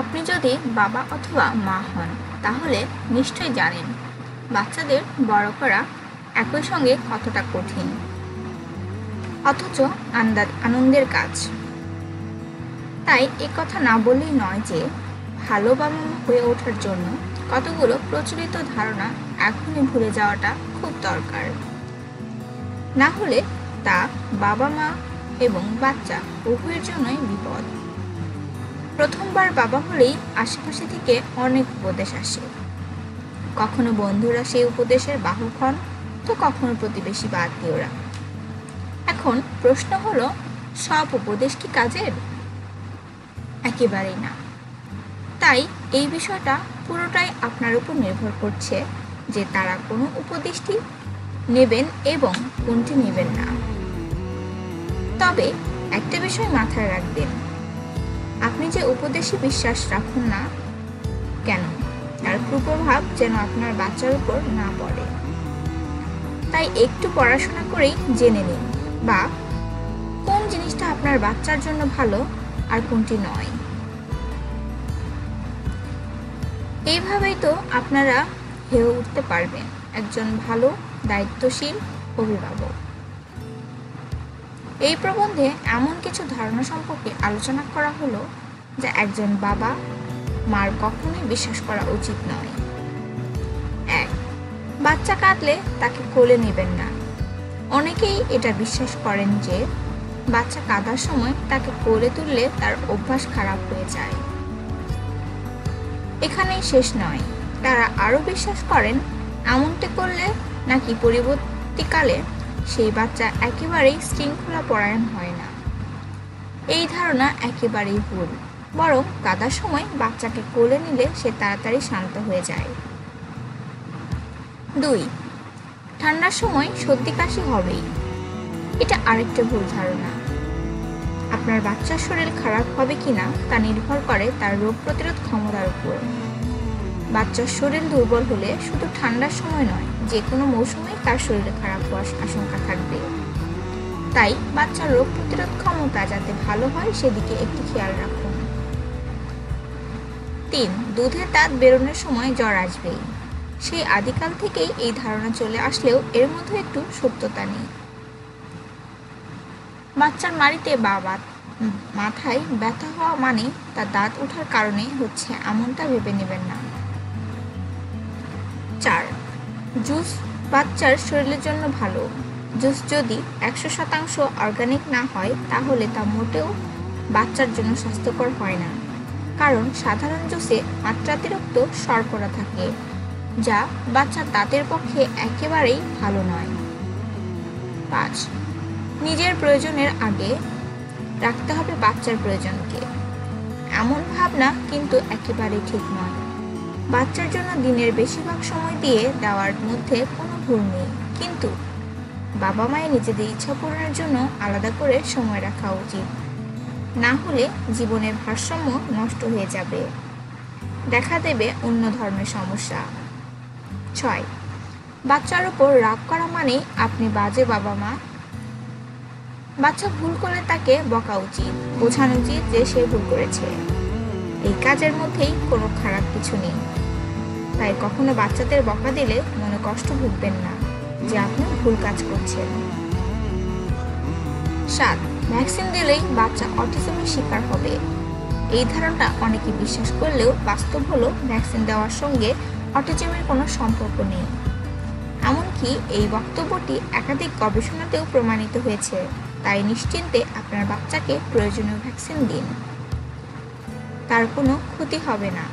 আপনি যদি বাবা অথবা মা হন তাহলে নিশ্চয়ই জানেন বাচ্চাদের বড় করা একই সঙ্গে কতটা কঠিন অথচ আনন্দের কাজ। তাই এ কথা না বললেই নয় যে ভালো বাবা মা হয়ে ওঠার জন্য কতগুলো প্রচলিত ধারণা এখনই ভুলে যাওয়াটা খুব দরকার। না হলে তা বাবা মা এবং বাচ্চা উভয়ের জন্যই বিপদ। প্রথমবার বাবা হলেই আশেপাশে থেকে অনেক উপদেশ আসে, কখনো বন্ধুরা সেই উপদেশের বাহক হন, তো কখনো প্রতিবেশী বা আত্মীয়রা। এখন প্রশ্ন হলো, সব উপদেশ কি কাজের? একেবারেই না। তাই এই বিষয়টা পুরোটাই আপনার উপর নির্ভর করছে যে তারা কোনো উপদেশটি নেবেন এবং কোনটি নেবেন না। তবে একটা বিষয় মাথায় রাখবেন, আপনি যে উপদেশে বিশ্বাস রাখুন না কেন, তার কুপ্রভাব যেন আপনার বাচ্চার উপর না পড়ে। তাই একটু পড়াশোনা করেই জেনে নিন বা কোন জিনিসটা আপনার বাচ্চার জন্য ভালো আর কোনটি নয়। এইভাবেই তো আপনারা হয়ে উঠতে পারবেন একজন ভালো দায়িত্বশীল অভিভাবক। এই প্রবন্ধে এমন কিছু ধারণা সম্পর্কে আলোচনা করা হলো যা একজন বাবা মার কখনোই বিশ্বাস করা উচিত নয়। 1. বাচ্চা কাঁদলে তাকে কোলে নেবেন না। অনেকেই এটা বিশ্বাস করেন যে বাচ্চা কাঁদার সময় তাকে কোলে তুললে তার অভ্যাস খারাপ হয়ে যায়। এখানেই শেষ নয়, তারা আরও বিশ্বাস করেন এমনটি করলে নাকি পরবর্তীকালে সেই বাচ্চা একেবারেই শৃঙ্খলা পরায়ণ হয় না। এই ধারণা একেবারেই ভুল। বরং কাঁদার সময় বাচ্চাকে কোলে নিলে সে তাড়াতাড়ি শান্ত হয়ে যায়। 2. ঠান্ডার সময় সর্দি কাশি হবেই, এটা আরেকটা ভুল ধারণা। আপনার বাচ্চার শরীর খারাপ হবে কিনা তা নির্ভর করে তার রোগ প্রতিরোধ ক্ষমতার উপর। বাচ্চার শরীর দুর্বল হলে শুধু ঠান্ডার সময় নয়, যে কোনো মৌসুমেই তার শরীরে খারাপ হওয়ার আশঙ্কা থাকবে। তাই বাচ্চার রোগ প্রতিরোধ ক্ষমতা যাতে ভালো হয় সেদিকে একটু খেয়াল রাখুন। 3. দুধের দাঁত বেরোনোর সময় জ্বর আসবেই। সেই আদিকাল থেকেই এই ধারণা চলে আসলেও এর মধ্যে একটু সত্যতা নেই। বাচ্চার নাড়িতে বা মাথায় ব্যথা হওয়া মানে তার দাঁত ওঠার কারণে হচ্ছে এমনটা ভেবে নেবেন না। 4. জুস বাচ্চার শরীরের জন্য ভালো। জুস যদি 100% অর্গানিক না হয় তাহলে তা মোটেও বাচ্চার জন্য স্বাস্থ্যকর হয় না, কারণ সাধারণ জুসে মাত্রাতিরিক্ত শর্করা থাকে যা বাচ্চার দাঁতের পক্ষে একেবারেই ভালো নয়। 5. নিজের প্রয়োজনের আগে রাখতে হবে বাচ্চার প্রয়োজনকে, এমন ভাবনা কিন্তু একেবারেই ঠিক নয়। বাচ্চার জন্য দিনের বেশিরভাগ সময় দিয়ে দেওয়ার মধ্যে কোনো ভুল নেই, কিন্তু বাবা মায়ের নিজেদের ইচ্ছা পূরণের জন্য আলাদা করে সময় রাখা উচিত। না হলে জীবনের ভারসাম্য নষ্ট হয়ে যাবে, দেখা দেবে অন্য ধরনের সমস্যা। 6. বাচ্চার উপর রাগ করা মানেই আপনি বাজে বাবা মা। বাচ্চা ভুল করলে তাকে বকা উচিত, বোঝানো উচিত যে সে ভুল করেছে। এই কাজের মধ্যেই কোনো খারাপ কিছু নেই। তাই কখনো বাচ্চাদের বকা দিলে মনে কষ্ট ভুগবেন না যে আপনি ভুল কাজ করছেন। 7. ভ্যাকসিন দিলেই বাচ্চা অটিজমের শিকার হবে। এই ধারণাটা অনেকে বিশ্বাস করলেও বাস্তব হলো ভ্যাকসিন দেওয়ার সঙ্গে অটিজমের কোনো সম্পর্ক নেই। এমনকি এই বক্তব্যটি একাধিক গবেষণাতেও প্রমাণিত হয়েছে। তাই নিশ্চিন্তে আপনার বাচ্চাকে প্রয়োজনীয় ভ্যাকসিন দিন, তার কোনো ক্ষতি হবে না।